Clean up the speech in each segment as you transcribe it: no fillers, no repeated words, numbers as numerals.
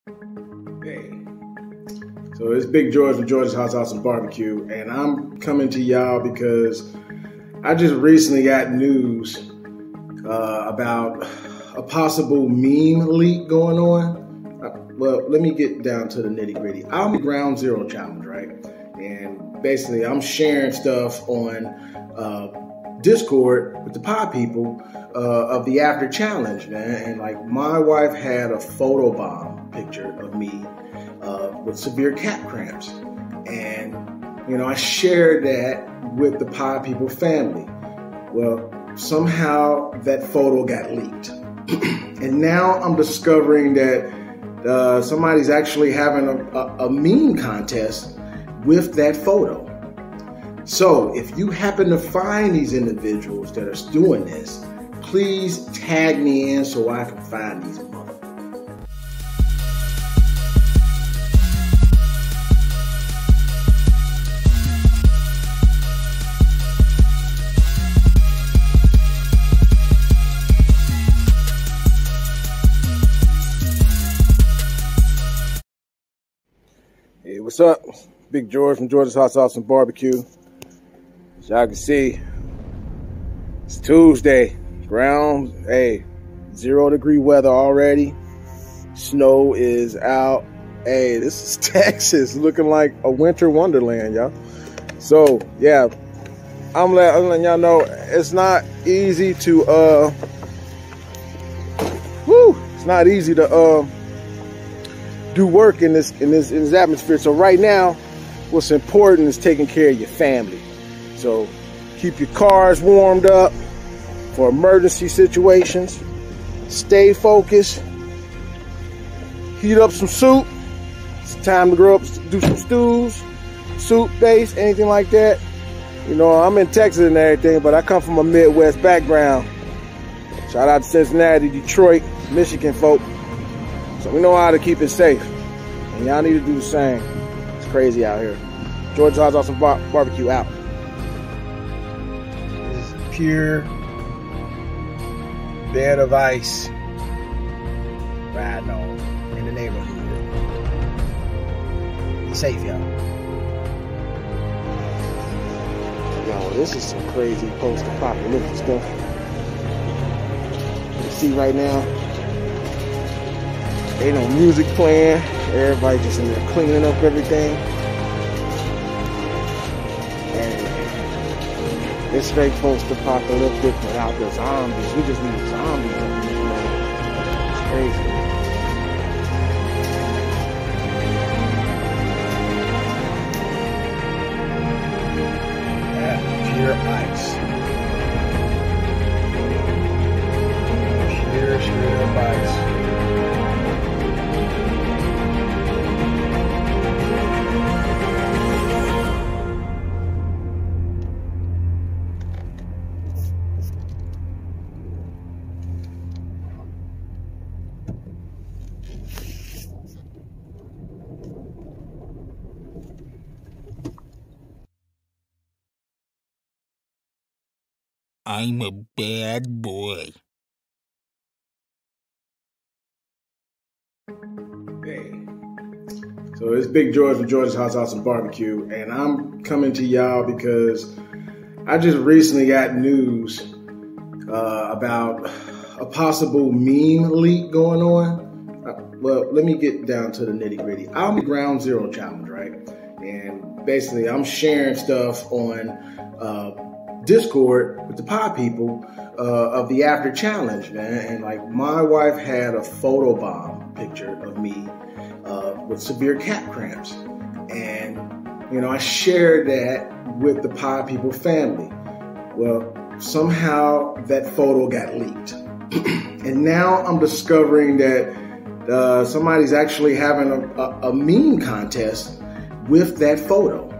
Hey, so it's Big George from George's Hot Sauce and Barbecue, and I'm coming to y'all because I just recently got news about a possible meme leak going on. Well, let me get down to the nitty gritty. I'm the Ground Zero Challenge, right? And basically, I'm sharing stuff on Discord with the pod people of the after challenge, man. And like, my wife had a photobomb picture of me with severe calf cramps, and I shared that with the pod people family. Well, somehow that photo got leaked, and now I'm discovering that somebody's actually having a meme contest with that photo. So if you happen to find these individuals that are doing this, please tag me in so I can find these motherfuckers. Hey, what's up? Big George from George's Hot Sauce and Barbecue. As y'all can see, it's Tuesday. Ground, 0-degree weather already. Snow is out. Hey, this is Texas, looking like a winter wonderland, y'all. So, yeah, I'm letting y'all know it's not easy to, it's not easy to, do work in this atmosphere. So right now, what's important is taking care of your family. So keep your cars warmed up for emergency situations. Stay focused. Heat up some soup. It's time to grow up, do some stews, soup base, anything like that. I'm in Texas and everything, but I come from a Midwest background. Shout out to Cincinnati, Detroit, Michigan folk. So we know how to keep it safe, and y'all need to do the same. It's crazy out here. George's Hot Sauce and Barbecue out. This is pure bed of ice riding on in the neighborhood. Be safe, y'all. Yo, this is some crazy post-apocalyptic stuff. You see right now, ain't no music playing. Everybody just in there cleaning up everything. And it's straight post-apocalyptic without the zombies. We just need zombies up in this man. It's crazy. That pure ice. Pure straight up ice. I'm a bad boy. Hey, so it's Big George from George's Hot Sauce and Barbecue, and I'm coming to y'all because I just recently got news about a possible meme leak going on. Well, let me get down to the nitty gritty. I'm the Ground Zero Challenge, right? And basically, I'm sharing stuff on Discord with the pod people of the after challenge, man. And like, my wife had a photobomb picture of me with severe calf cramps, and I shared that with the pod people family. Well, somehow that photo got leaked, and now I'm discovering that somebody's actually having a meme contest with that photo.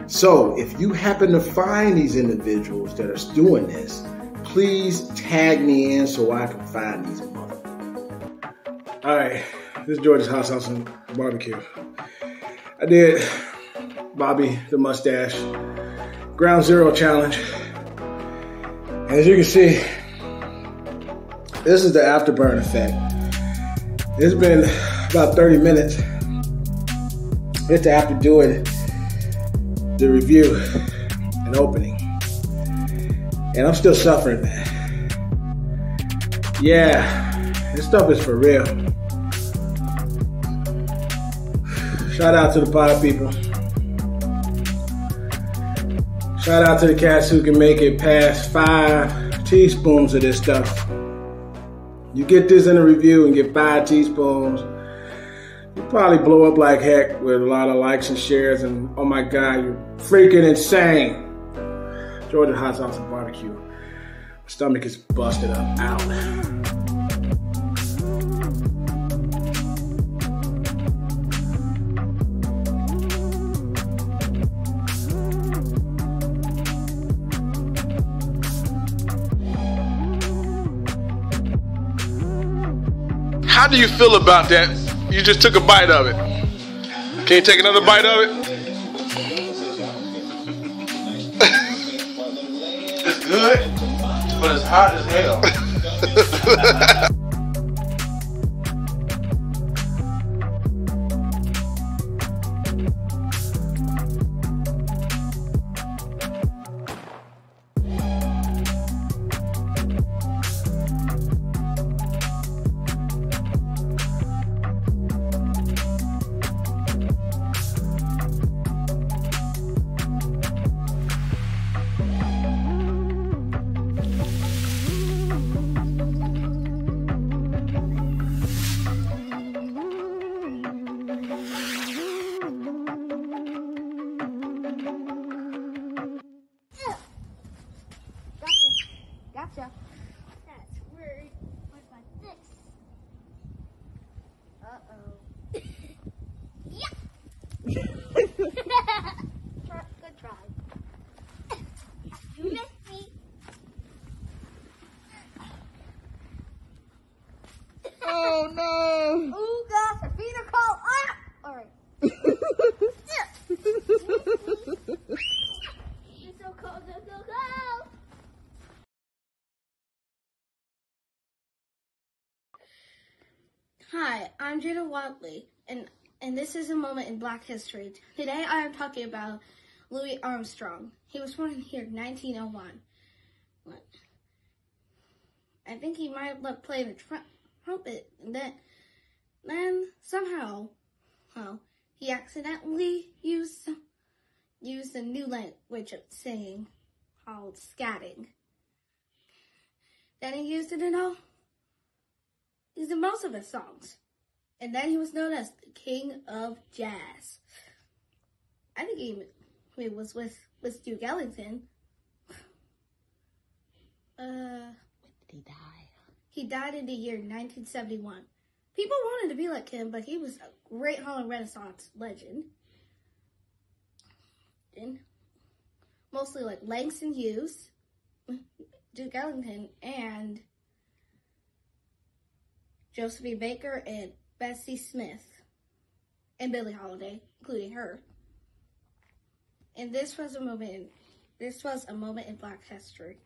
So if you happen to find these individuals that are doing this, please tag me in so I can find these motherfuckers. All right, this is George's Hot Sauce and Barbecue. I did Bobby the Mustache Ground Zero Challenge. And as you can see, this is the afterburn effect. It's been about 30 minutes just after doing the review and opening. And I'm still suffering, man. Yeah, this stuff is for real. Shout out to the pod people. Shout out to the cats who can make it past 5 teaspoons of this stuff. You get this in a review and get 5 teaspoons, you probably blow up like heck with a lot of likes and shares, and oh my God, you're freaking insane. Georgia hot sauce and barbecue. My stomach is busted up out. How do you feel about that? You just took a bite of it. Can you take another bite of it? It's good, but it's hot as hell. Gotcha. That's weird. What about this? Uh-oh. Yeah. Good try. You missed me. Oh no! Oh gosh, our feet are cold. Ah! All right. It's so cold, so cold. Hi, I'm Jada Wadley, and this is a moment in Black history. Today I am talking about Louis Armstrong. He was born here in 1901. I think he might have played the trumpet, and then somehow, he accidentally used a new language of singing called scatting. Then he used it in most of his songs. And then he was known as the King of Jazz. I think he was with Duke Ellington. When did he die? He died in the year 1971. People wanted to be like him, but he was a great Harlem Renaissance legend. And mostly like Langston Hughes, Duke Ellington, and Josephine Baker, and Bessie Smith, and Billie Holiday, including her. And this was a moment in Black history.